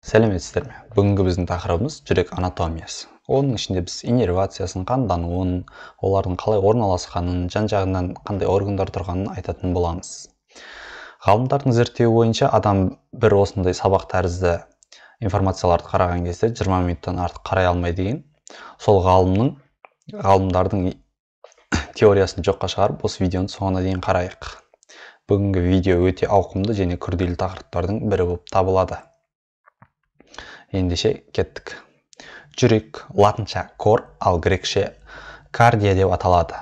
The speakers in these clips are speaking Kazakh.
Сәлеметсіздер ме? Бүгінгі біздің тақырыбымыз жүрек анатомиясы. Оның ішінде біз иннервациясын, қандануын, олардың қалай орналасқанын, жан-жағынан қандай органдар тұрғанын айтатын боламыз. Ғалымдардың зерттеуі бойынша адам бір осындай сабақ тәрізді информацияларды қараған кезде 20 минуттан артық қарай алмайды деген. Сол ғалымдардың теориясын жоққа шығарып, осы видеоны соңына дейін қарайық. Бүгінгі видео өте ауқымды және күрделі тақырыптардың бірі болып табылады. Ендеше кеттік. Жүрек латынша кор, ал грекше кардия деп аталады.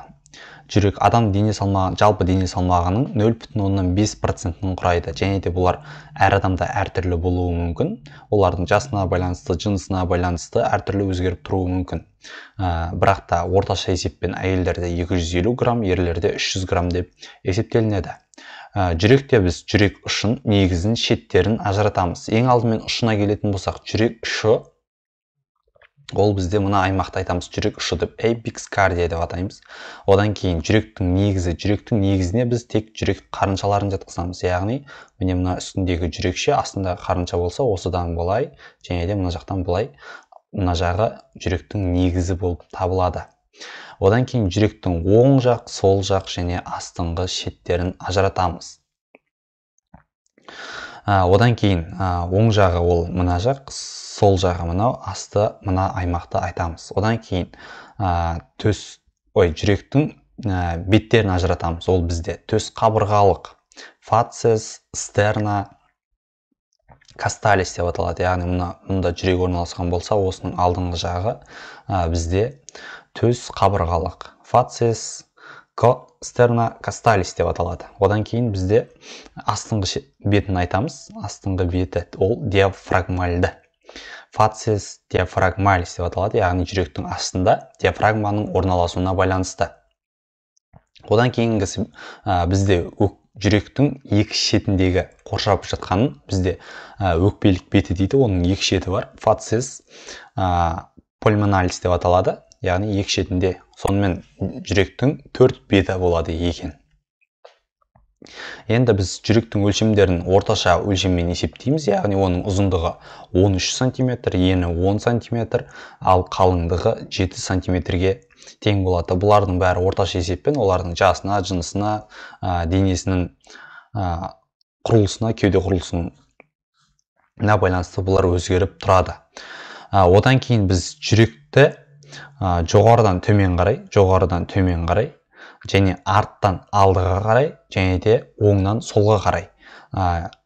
Жүрек адам жалпы дене салмағының 0,5%-ін құрайды. Және де бұлар әр адамда әртүрлі болуы мүмкін. Олардың жасына байланысты, жынысына байланысты әртүрлі өзгеріп тұруы мүмкін. Бірақ та орташа есеппен әйелдерде 250 грамм, ерлерде 300 грамм деп есептелінеді. Жүректе біз жүрек ұшын, негізін, шеттерін ажыратамыз. Ең алдымен ұшына келетін болсақ, жүрек ұшы, ол бізде мына аймақты айтамыз, жүрек ұшы деп, эйпикс кардия деп атаймыз. Одан кейін жүректің негізіне біз тек жүрек қарыншаларын жатқызамыз. Яғни, міне мына үстіндегі жүрекше, астында қарынша болса, осыдан былай, және де мына жақтан былай, мына жағы жүректің негізі болып табылады. Одан кейін жүректің оң жақ, сол жақ және астыңғы шеттерін ажыратамыз. Одан кейін оң жағы ол мына жақ, сол жағы мынау, асты мына аймақты айтамыз. Одан кейін жүректің беттерін ажыратамыз. Ол бізде төс қабырғалық, фацес, стерна, касталис деп аталады. Яғни мұнда жүрек орналасқан болса, осының алдыңғы жағы бізде төс қабырғалық, фацес, стерна, касталис деп аталады. Одан кейін бізде астыңғы бетін айтамыз. Астыңғы беті ол диафрагмальды. Фацес диафрагмалис деп аталады. Яғни жүректің астында диафрагманың орналасуына байланысты. Одан кейінгісі бізде жүректің екі шетіндегі қоршап жатқанын бізде өкпелік беті дейді. Оның екі шеті бар. Фацес пульмоналис деп аталады. Яғни екі шетінде, сонымен жүректің 4 беті болады екен. Енді біз жүректің өлшемдерін орташа өлшеммен есептейміз. Яғни оның ұзындығы 13 см, ені 10 см, ал қалыңдығы 7 см-ге тең болады. Бұлардың бәрі орташа есеппен, олардың жасына, жынысына, денесінің құрылысына, кеуде құрылысына байланысты бұлар өзгеріп тұрады. Одан кейін біз жүректі жоғарыдан төмен қарай, және арттан алдыға қарай, және де оңнан солға қарай.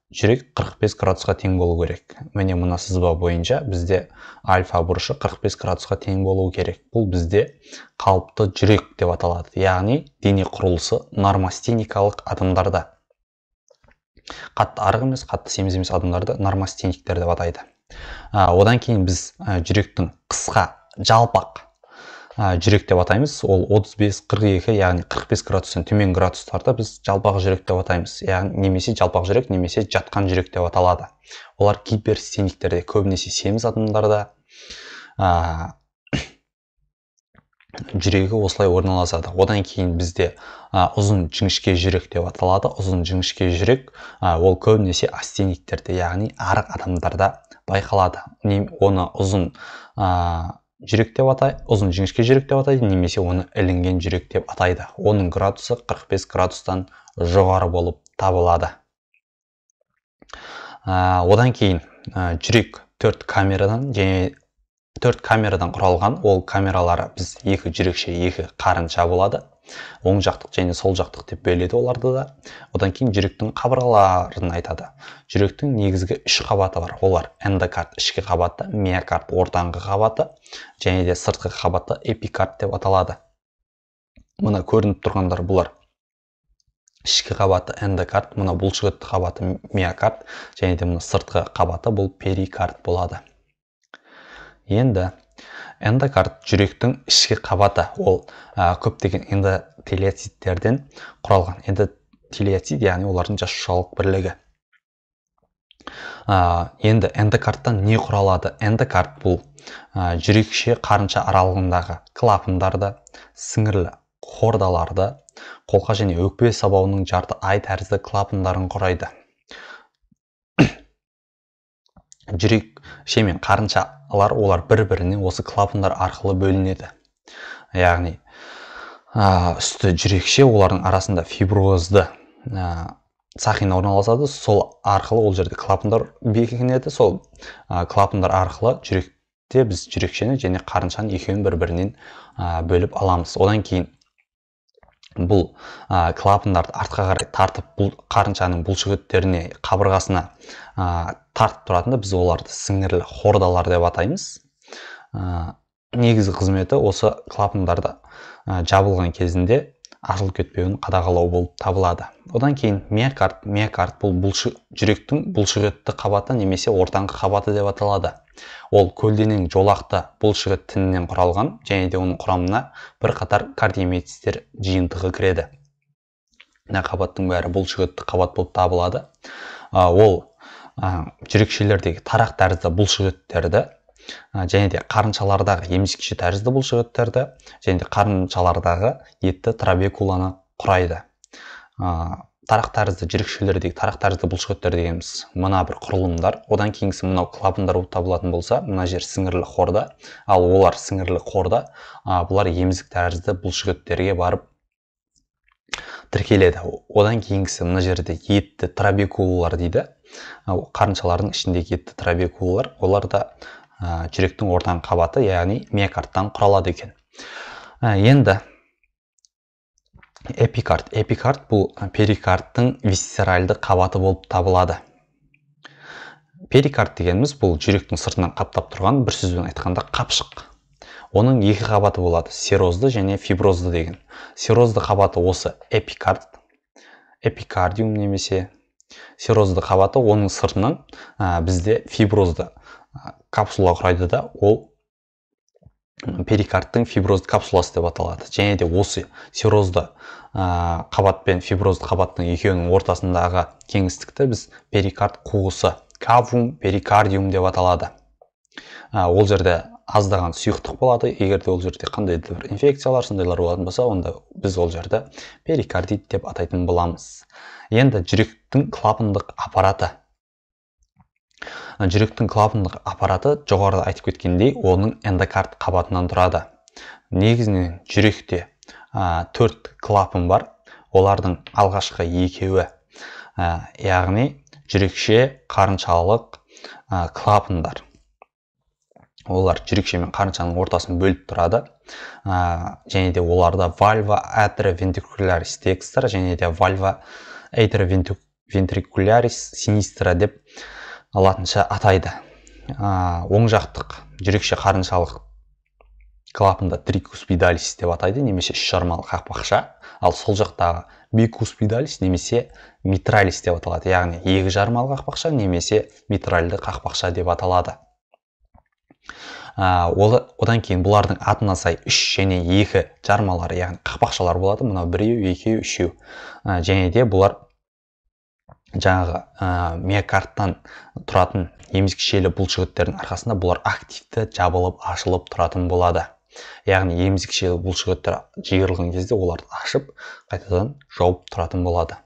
Жүрек 45 градусқа тең болу керек. Міне мына сызба бойынша бізде альфа бұрышы 45 градусқа тең болу керек. Бұл бізде қалыпты жүрек деп аталады. Яғни дене құрылысы нормастеникалық адамдарда. Қатты арық емес, қатты семіз емес адамдарды нормастениктер деп атайды. Одан кейін біз жүректің қысқа, жалпақ жүрек деп атаймыз. Ол 35-42, яғни 45 градустан төмен градустарда біз жалпақ жүрек деп атаймыз. Яғни немесе жалпақ жүрек, немесе жатқан жүрек деп аталады. Олар гиперстениктерде, көбінесе семіз адамдарда жүрегі осылай орналасады. Одан кейін бізде ұзын жіңішке жүрек деп аталады. Ұзын жіңішке жүрек ол көбінесе астениктерде, яғни арық адамдарда байқалады. Оны ұзын жіңішке жүрек деп атайды, немесе оны ілінген жүрек деп атайды. Оның градусы 45 градустан жоғары болып табылады. Одан кейін жүрек 4 камерадан құралған. Ол камералары біз екі жүрекше, екі қарынша болады. Оң жақтық және сол жақтық деп бөледі оларды да. Одан кейін жүректің қабырғаларын айтады. Жүректің негізгі 3 қабаты бар. Олар эндокард ішкі қабаты, миокард ортаңғы қабаты, және де сыртқы қабаты эпикард деп аталады. Мұна көрініп тұрғандар бұлар. Ішкі қабаты эндокард, мұна бұлшықетті қабаты миокард, және де мұна сыртқы қабаты бұл перикард болады. Енді эндокард жүректің ішкі қабаты, ол көптеген эндотелиоциттерден құралған. Эндотелиоцит, яғни олардың жасушалық бірлігі. Енді эндокардтан не құралады? Эндокард бұл жүрекше қарынша аралығындағы клапандарды, сіңірлі хордаларды, қолқа және өкпе сабауының жарты ай тәрізді клапандарын құрайды. жүрекше мен қарыншалар олар бір-біріне осы клапандар арқылы бөлінеді. Яғни үсті жүрекше олардың арасында фиброзды сақина орналасады, сол арқылы ол жерде клапандар бекінеді. Сол клапандар арқылы жүректе біз жүрекшені және қарыншаны екеуін бір-бірінен бөліп аламыз. Одан кейін бұл клапандарды артқа қарай тартып, бұл қарыншаның бұлшықеттеріне, қабырғасына тартып тұратында біз оларды сіңірлі хордалар деп атаймыз. Негізгі қызметі осы клапандарды жабылған кезінде ашылып кетпеуін қадағалау болып табылады. Одан кейін миокард. Миокард бұл жүректің бұлшықетті қабаты немесе ортаңғы қабаты деп аталады. Ол көлденең жолақты бұлшықет тінінен құралған, және де оның құрамына бірқатар кардиомиоциттер жиынтығы кіреді. Мына қабаттың бәрі бұлшықетті қабат болып табылады. Ол жүрекшелердегі тарақ тәрізді бұлшықеттерді, және де қарыншалардағы емізікше тәрізді бұлшықеттерді, және де қарыншалардағы етті трабекуланы құрайды. Тарақ тәрізді жүрекшелердегі тарақ тәрізді бұлшықеттер дегеніміз мына бір құрылымдар. Одан кейінгісі мынау клапандар болып табылатын болса, мына жер сіңірлі хорда, ал олар сіңірлі хорда, бұлар емізік тәрізді бұлшықеттерге барып тіркеледі. Одан кейінгісі мына жерде етті трабекулалар дейді. Қарыншалардың ішіндегі етті трабекулалар, олар да жүректің ортаңғы қабаты, яғни миокардтан құралады екен. Енді эпикард. Эпикард бұл перикардтың висцеральды қабаты болып табылады. Перикард дегеніміз бұл жүректің сыртынан қаптап тұрған, бір сөзбен айтқанда қапшық. Оның екі қабаты болады, серозды және фиброзды деген. Серозды қабаты осы эпикард, эпикардиум немесе серозды қабаты, оның сыртынан бізде фиброзды капсула құрайды да, ол перикардтың фиброзды капсуласы деп аталады. Және де осы серозды қабат пен фиброзды қабаттың екеуінің ортасындағы кеңістікті біз перикард қуысы, кавум перикардиум деп аталады. Ол жерде аздаған сұйықтық болады. Егер де ол жерде қандай бір инфекциялар, сондайлар болатын болса, онда біз ол жерде перикардит деп атайтын боламыз. Енді жүректің клапандық аппараты. Жүректің клапандық аппараты жоғарыда айтып кеткендей, оның эндокард қабатынан тұрады. Негізінен жүректе 4 клапан бар. Олардың алғашқы екеуі, яғни жүрекше, қарыншалық клапандар. Олар жүрекше мен қарыншаның ортасын бөліп тұрады. Және де оларда вальва атриовентрикулярис декстра және де вальва атриовентрикулярис синистра деп латынша атайды. Оң жақтық жүрекше қарыншалық клапанда трикуспидалис деп атайды, немесе үш жармалы қақпақша. Ал сол жақтағы бикуспидалис немесе митралис деп аталады, яғни екі жармалы қақпақша немесе митральды қақпақша деп аталады. Одан кейін бұлардың атына сай 3 және 2 жармалары, яғни қақпақшалар болады. Мынау біреу, екеу, үшеу. Және де бұлар жаңағы миокардтан тұратын емізікшелі бұлшықеттердің арқасында бұлар активті жабылып, ашылып тұратын болады. Яғни емізікшелі бұлшықеттер жиырылған кезде оларды ашып, қайтадан жауып тұратын болады.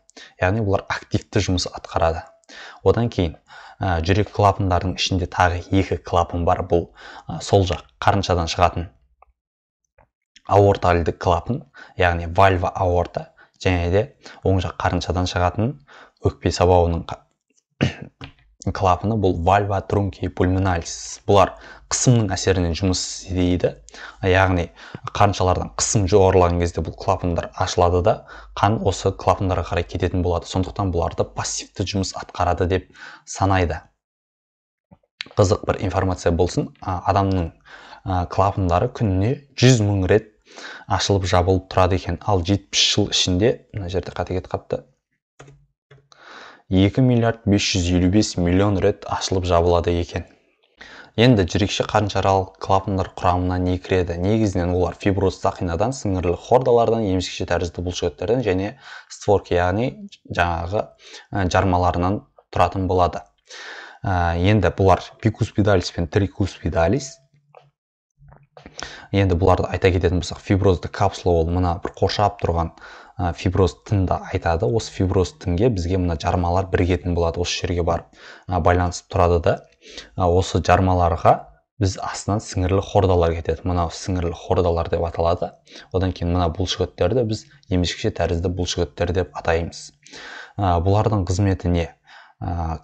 Яғни бұлар активті жұмыс атқарады. Одан кейін жүрек клапандарының ішінде тағы 2 клапан бар. Бұл сол жақ қарыншадан шығатын аортальды клапан, яғни вальва аорта, және де оң жақ қарыншадан шығатын өкпе сабауының клапаны, бұл вальва трунки пульмоналис. Бұлар қысымның әсерінен жұмыс істейді. Яғни қарыншалардан қысым жоғарылаған кезде бұл клапандар ашылады да, қан осы клапандарға қарай кететін болады. Сондықтан бұларды пассивті жұмыс атқарады деп санайды. Қызық бір информация болсын, адамның клапандары күніне 100 мың рет ашылып жабылып тұрады екен. Ал 70 жыл ішінде, мына жерде қате кетіп қапты, 2 миллиард 555 миллион рет ашылып жабылады екен. Енді жүрекше қарыншалық клапандар құрамына не кіреді? Негізінен олар фиброз сақинадан, сіңірлі хордалардан, емізікше тәрізді бұлшықеттерден және створки, яғни жаңағы жармаларынан тұратын болады. Енді бұлар бикуспидалис пен трикуспидалис. Енді бұларды айта кететін болсақ, фиброзды капсула ол мына бір қоршап тұрған фиброз тінді айтады. Осы фиброз тінге бізге мына жармалар бірігетін болады. Осы жерге барып байланысып тұрады да. осы жармаларға біз астынан сіңірлі хордалар кетеді. Мынау сіңірлі хордалар деп аталады. Одан кейін мына бұлшықеттерді біз емешекше тәрізді бұлшықеттер деп атаймыз. Бұлардың қызметі не?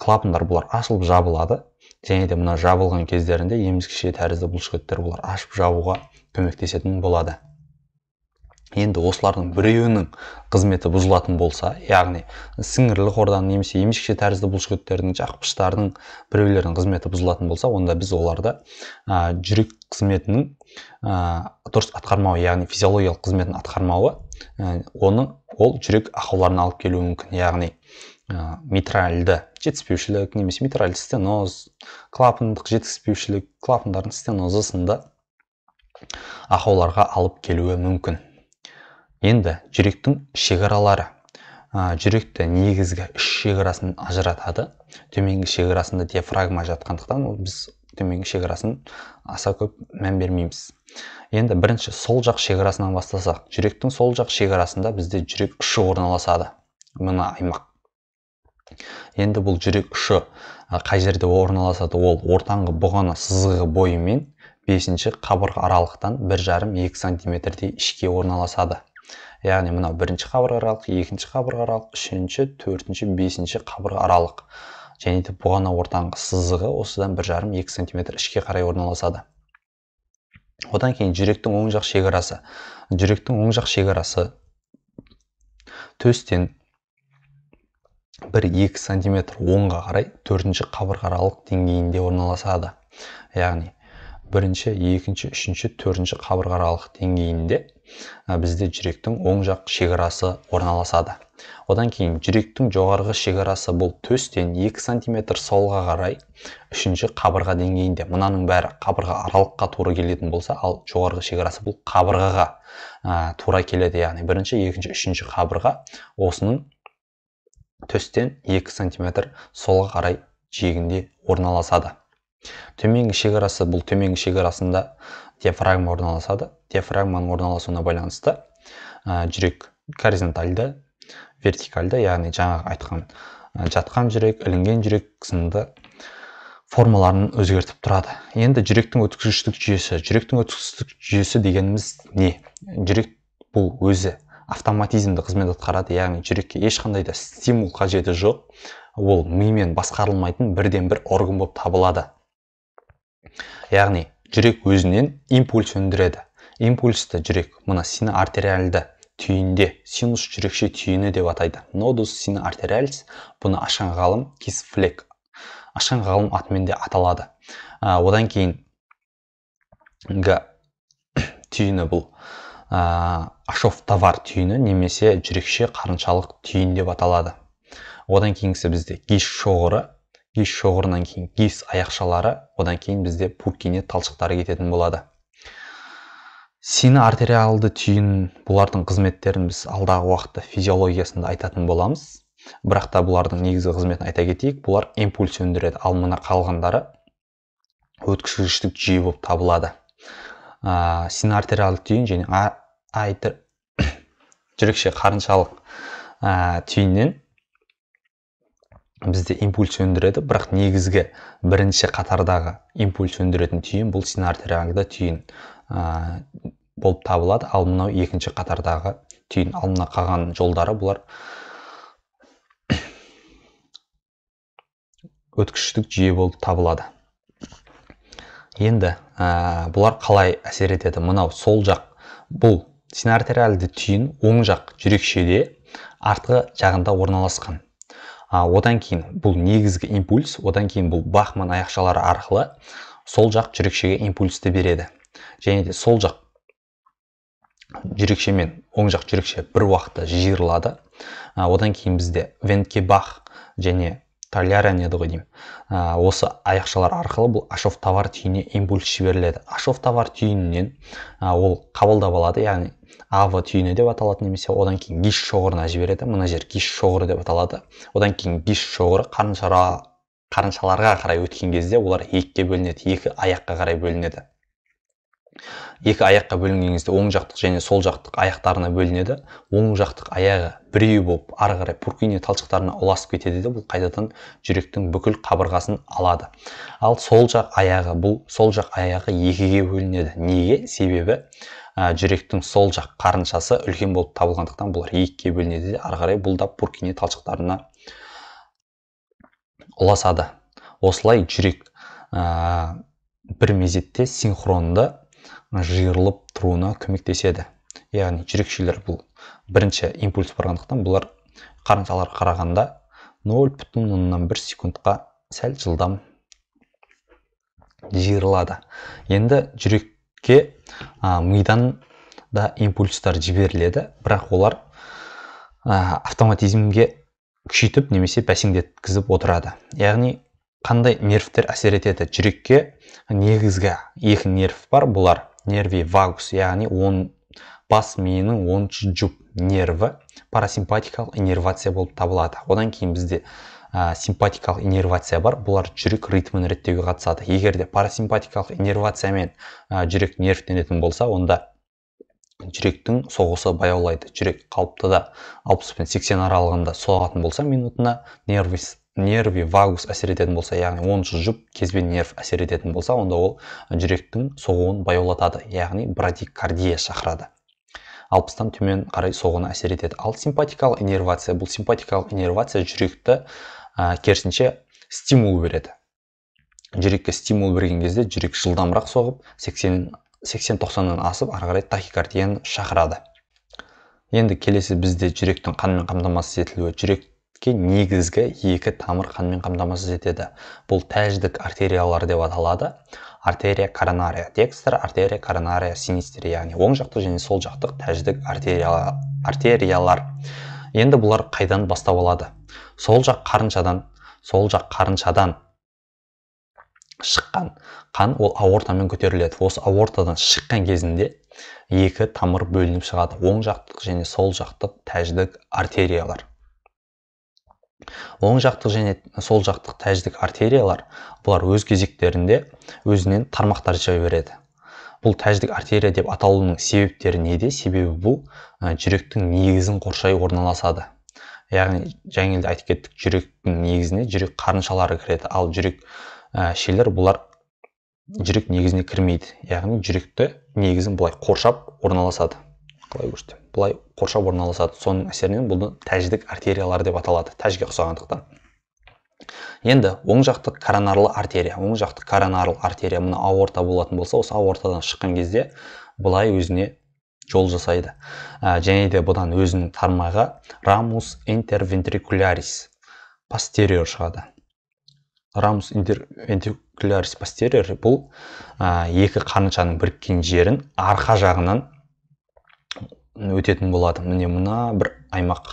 Клапандар бұлар ашылып жабылады. Және де мына жабылған кездерінде емешекше тәрізді бұлшықеттер бұлар ашып жабуға көмектесетін болады. Енді осылардың біреуінің қызметі бұзылатын болса, яғни сіңірлі хордан немесе емешекше тәрізді бұлшықеттердің, жақпыштардың біреулерінің қызметі бұзылатын болса, онда біз оларды жүрек қызметінің дұрыс атқармауы, яғни физиологиялық қызметін атқармауы, ол жүрек ақауларына алып келуі мүмкін, яғни митральды жетіспеушілік немесе митральды стеноз, клапандық жетіспеушілік, клапандардың стенозы сынды ақауларға алып келуі мүмкін. Енді жүректің шекаралары. Жүректі негізгі үш шекарасын ажыратады. Төменгі шекарасында диафрагма жатқандықтан біз төменгі шекарасын аса көп мән бермейміз. Енді бірінші сол жақ шекарасынан бастасақ, жүректің сол жақ шекарасында бізде жүрек ұшы орналасады. Мына аймақ. Енді бұл жүрек ұшы қай жерде орналасады? Ол ортаңғы бұғана сызығы бойымен 5-ші қабырға аралықтан 1,5-2 сантиметрдей ішке орналасады. Яғни мынау бірінші қабырға аралық, екінші қабырға аралық, үшінші, төртінші, 5-ші қабырға аралық. Және де бұғана ортаңғы сызығы осыдан 1,5-2 сантиметр ішке қарай орналасады. Одан кейін жүректің оң жақ шекарасы. Жүректің оң жақ шекарасы төстен 1-2 сантиметр оңға қарай 4-ші қабырға аралық деңгейінде орналасады. Яғни бірінші, екінші, үшінші, 4-ші қабырға аралық деңгейінде бізде жүректің оң жақ шекарасы орналасады. Одан кейін жүректің жоғарғы шекарасы бұл төстен 2 сантиметр солға қарай 3-ші қабырға деңгейінде. Мынаның бәрі қабырға аралыққа тура келетін болса, ал жоғарғы шекарасы бұл қабырғаға тура келеді. Яғни бірінші, екінші, үшінші қабырға осының төстен 2 сантиметр солға қарай жиегінде орналасады. Төменгі шекарасы, бұл төменгі шекарасында диафрагма орналасады. Диафрагманың орналасуына байланысты жүрек горизонтальды, вертикальды, яғни жаңағы айтқан жатқан жүрек, ілінген жүрек сынды формаларын өзгертіп тұрады. Енді жүректің өткізгіштік жүйесі. Жүректің өткізгіштік жүйесі дегеніміз не? Жүрек бұл өзі автоматизмді қызмет атқарады, яғни жүрекке ешқандай да стимул қажеті жоқ. Ол мимен басқарылмайтын бірден бір орган болып табылады. Яғни жүрек өзінен импульс өндіреді. Импульсті жүрек мына синоартериальды түйінде, синус жүрекше түйіні деп атайды. Нодус синоартериалис, бұны ашқан ғалым Кисфлек ашқан ғалым атымен де аталады. Одан кейін түйіні бұл Ашов-Тавар түйіні немесе жүрекше қарыншалық түйін деп аталады. Одан кейінгісі бізде гиш шоғыры, гиш шоғырынан кейін гис аяқшалары, одан кейін бізде пуркинет талшықтары кететін болады. Синоартериалды түйін, бұлардың қызметтерін біз алдағы уақытта физиологиясында айтатын боламыз. Бірақ та бұлардың негізгі қызметін айта кетейік, бұлар импульс өндіреді, ал мына қалғандары өткізгіштік жүйе болып табылады. Синоартериалды түйін және жүрекше қарыншалық түйіннен бізде импульс өндіреді, бірақ негізгі бірінші қатардағы импульс өндіретін түйін бұл синоартериалды түйін болып табылады, ал мынау екінші қатардағы түйін. Ал мына қалған жолдары бұлар өткізгіштік жүйе болып табылады. Енді бұлар қалай әсер етеді? Мынау сол жақ, бұл синоартериалды түйін оң жақ жүрекшеде артқы жағында орналасқан. Одан кейін бұл негізгі импульс, одан кейін бұл Бахман аяқшалары арқылы сол жақ жүрекшеге импульсті береді. Және де сол жақ жүрекше мен оң жақ жүрекше бір уақытта жиырылады. Одан кейін бізде Венкебах және Толярин еді ғой деймін. Осы аяқшалар арқылы бұл Ашов-Тавар түйініне импульс жіберіледі. Ашов-Тавар түйінінен ол қабылдап алады, яғни АВ түйіні деп аталады, немесе одан кейін гиш шоғырына жібереді. Мына жер гиш шоғыры деп аталады. Одан кейін гиш шоғыры қарыншаларға қарай өткен кезде олар екіге бөлінеді, екі аяққа қарай бөлінеді. Екі аяққа бөлінген кезде оң жақтық және сол жақтық аяқтарына бөлінеді. Оң жақтық аяғы біреу болып ары қарай Пуркини талшықтарына ұласып кетеді де бұл қайтадан жүректің бүкіл қабырғасын алады. Ал сол жақ аяғы екіге бөлінеді. Неге? Себебі жүректің сол жақ қарыншасы үлкен болып табылғандықтан бұлар екіге бөлінеді де ары қарай бұл да Пуркини талшықтарына ұласады. Осылай жүрек бір мезетте синхронды жиырылып тұруына көмектеседі. Яғни жүрекшелер бұл бірінші импульс барғандықтан бұлар қарыншаларға қарағанда 0,1 секундқа сәл жылдам жиырылады. Енді жүрекке мидан да импульстар жіберіледі, бірақ олар автоматизмге күшейтіп немесе бәсеңдеткізіп отырады. Яғни қандай нервтер әсер етеді? Жүрекке негізгі екі нерв бар, бұлар нерви вагус, яғни бас миының 10-шы жұп нерві парасимпатикалық иннервация болып табылады. Одан кейін бізде симпатикалық иннервация бар, бұлар жүрек ритмін реттеуге қатысады. Егер де парасимпатикалық иннервациямен жүрек нервтенетін болса, онда жүректің соғысы баяулайды. Жүрек қалыптыда 60 пен 80 аралығында соғатын болса, минутына нерви вагус әсер ететін болса, яғни 10-шы жұп кезбе нерв әсер ететін болса, онда ол жүректің соғуын баяулатады, яғни брадикардия шақырады. 60-тан төмен қарай соғуына әсер етеді. Ал симпатикалық иннервация, бұл симпатикалық иннервация жүректі керісінше стимул береді. Жүрекке стимул берген кезде жүрек жылдамырақ соғып, 80-90-нан асып, ары қарай тахикардияны шақырады. Енді келесі бізде жүректің қанмен қамтамасыз етілуі. Жүрекке негізгі екі тамыр қанмен қамтамасыз етеді. Бұл тәждік артериялар деп аталады. Артерия коронария декстра, артерия коронария синистра, яғни оң жақтық және сол жақтық тәждік артериялар. Енді бұлар қайдан бастап алады? Сол жақ қарыншадан шыққан қан ол аортамен көтеріледі. Осы аортадан шыққан кезінде екі тамыр бөлініп шығады. Оң жақтық және сол жақтық тәждік артериялар. Оң жақтық және сол жақтық тәждік артериялар бұлар өз кезектерінде өзінен тармақтар жібереді. Бұл тәждік артерия деп аталуының себептері неде? Себебі бұл жүректің негізін қоршай орналасады. Яғни жаңелде айтып кеттік, жүректің негізіне жүрек қарыншалары кіреді, ал жүрек шелер бұлар жүрек негізіне кірмейді. Яғни жүректі негізін бұлай қоршап орналасады. Бұлай қоршап орналасады. Соның әсерінен бұл тәждік артериялар деп аталады, тәжге ұқсағандықтан. Енді оң жақтық коронарлы артерия. Оң жақтық коронарлы артерия мына аорта болатын болса, осы аортадан шыққан кезде бұлай өзіне жол жасайды. Және де бұдан өзінің тармағы рамус интервентрикулярис постериор шығады. Рамус интервентрикулярис постериор бұл екі қарыншаның біріккен жерін арқа жағынан өтетін болады. Міне мына бір аймақ.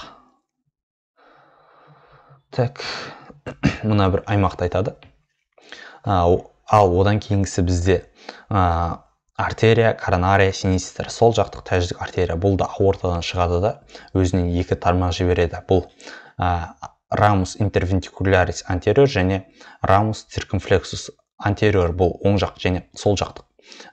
Так, мына бір аймақты айтады. Ал одан кейінгісі бізде артерия коронария синистра, сол жақтық тәждік артерия. Бұл да аортадан шығады да өзінен екі тармақ жібереді. Бұл рамус интервентрикулярис антериор және рамус циркумфлексус антериор. Бұл оң жақ және сол жақтық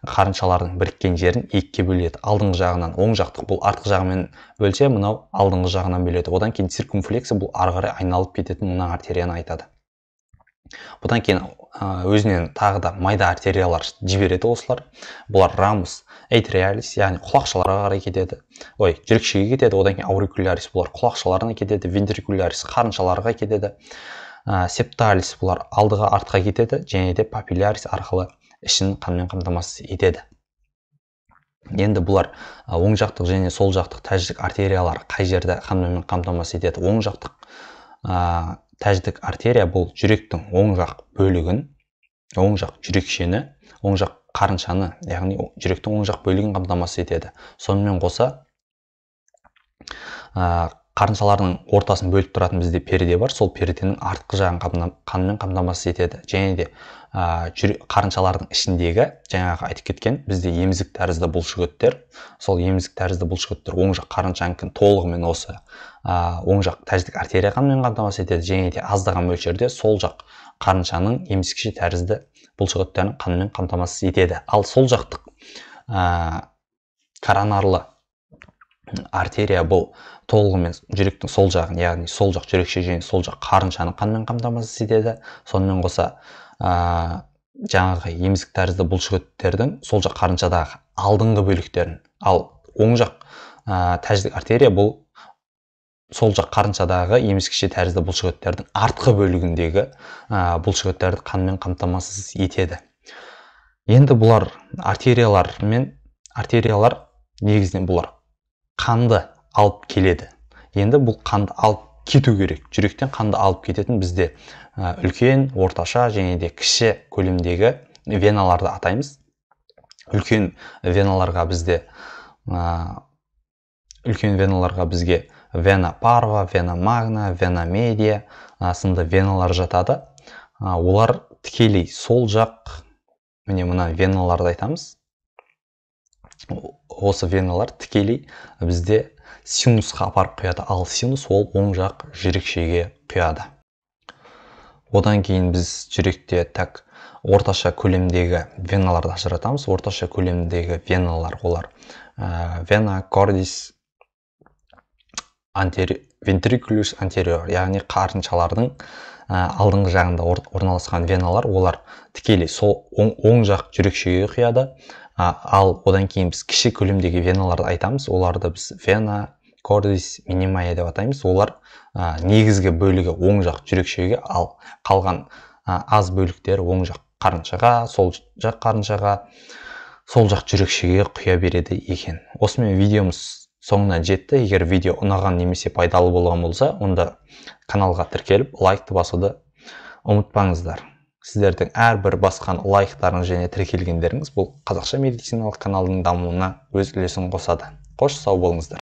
қарыншалардың біріккен жерін екіге бөледі. Алдыңғы жағынан оң жақтық бұл артқы жағымен бөлсе, мынау алдыңғы жағынан бөледі. Одан кейін циркумфлексия бұл ары қарай айналып кететін мына артерияны айтады. Бұдан кейін өзінен тағы да майда артериялар жібереді осылар. Бұлар рамус атриалис, яғни құлақшаларға қарай кетеді. Жүрекшеге кетеді. Одан кейін аурикулярис бұлар құлақшаларына кетеді. Вентрикулярис қарыншаларға кетеді. Септалис бұлар алдыға артқа кетеді. Және де папиллярис арқылы ішін қанмен қамтамасыз етеді. Енді бұлар оң жақтық және сол жақтық тәждік артериялар қай жерде қанмен қамтамасыз етеді? Оң жақтық тәждік артерия бұл жүректің оң жақ бөлігін, оң жақ жүрекшені, оң жақ қарыншаны, яғни жүректің оң жақ бөлігін қамтамасыз етеді. Сонымен қоса қарыншалардың ортасын бөліп тұратын бізде перде бар. Сол перденің артқы жағын қанмен қамтамасыз етеді. Және де қарыншалардың ішіндегі жаңағы айтып кеткен бізде емізік тәрізді бұлшықеттер. Сол емізік тәрізді бұлшықеттер оң жақ қарыншанікін толығымен осы оң жақ тәждік артерия қанмен қамтамасыз етеді. Және де аздаған мөлшерде сол жақ қарыншаның емізікше тәрізді бұлшықеттерін қанмен қамтамасыз етеді. Ал сол жақтық коронарлы артерия бұл толығымен жүректің сол жағын, яғни сол жақ жүрекше және сол жақ қарыншаны қанмен қамтамасыз етеді. Сонымен қоса жаңағы емізік тәрізді бұлшықеттердің сол жақ қарыншадағы алдыңғы бөліктерін, ал оң жақ тәжілік артерия бұл сол жақ қарыншадағы емізікше тәрізді бұлшықеттердің артқы бөлігіндегі бұлшықеттерді қанмен қамтамасыз етеді. Енді бұлар артериялар негізінен бұлар қанды алып келеді. Енді бұл қанды алып кету керек. Жүректен қанды алып кететін бізде үлкен, орташа және де кіші көлемдегі веналарды атаймыз. Үлкен веналарға бізге вена парва, вена магна, вена медия сынды веналар жатады. Олар тікелей сол жақ, міне мына веналарды айтамыз. Осы веналар тікелей бізде синусқа апарып құяды, ал синус ол оң жақ жүрекшеге құяды. Одан кейін біз жүректе орташа көлемдегі веналарды ажыратамыз. Орташа көлемдегі веналар олар вена кордис ventriculus anterior, яғни қарыншалардың алдыңғы жағында орналасқан веналар, олар тікелей сол оң жақ жүрекшеге құяды. Ал одан кейін біз кіші көлемдегі веналарды айтамыз. Оларды біз вена кордис минимая деп атаймыз. Олар негізгі бөлігі оң жақ жүрекшеге, ал қалған аз бөліктер оң жақ қарыншаға, сол жақ қарыншаға, сол жақ жүрекшеге құя береді екен. Осымен видеомыз соңына жетті. Егер видео ұнаған немесе пайдалы болған болса, онда каналға тіркеліп лайкты басуды ұмытпаңыздар. Сіздердің әрбір басқан лайктарыңыз және тіркелгендеріңіз бұл қазақша медициналық каналдың дамуына өз үлесін қосады. Қош сау болыңыздар.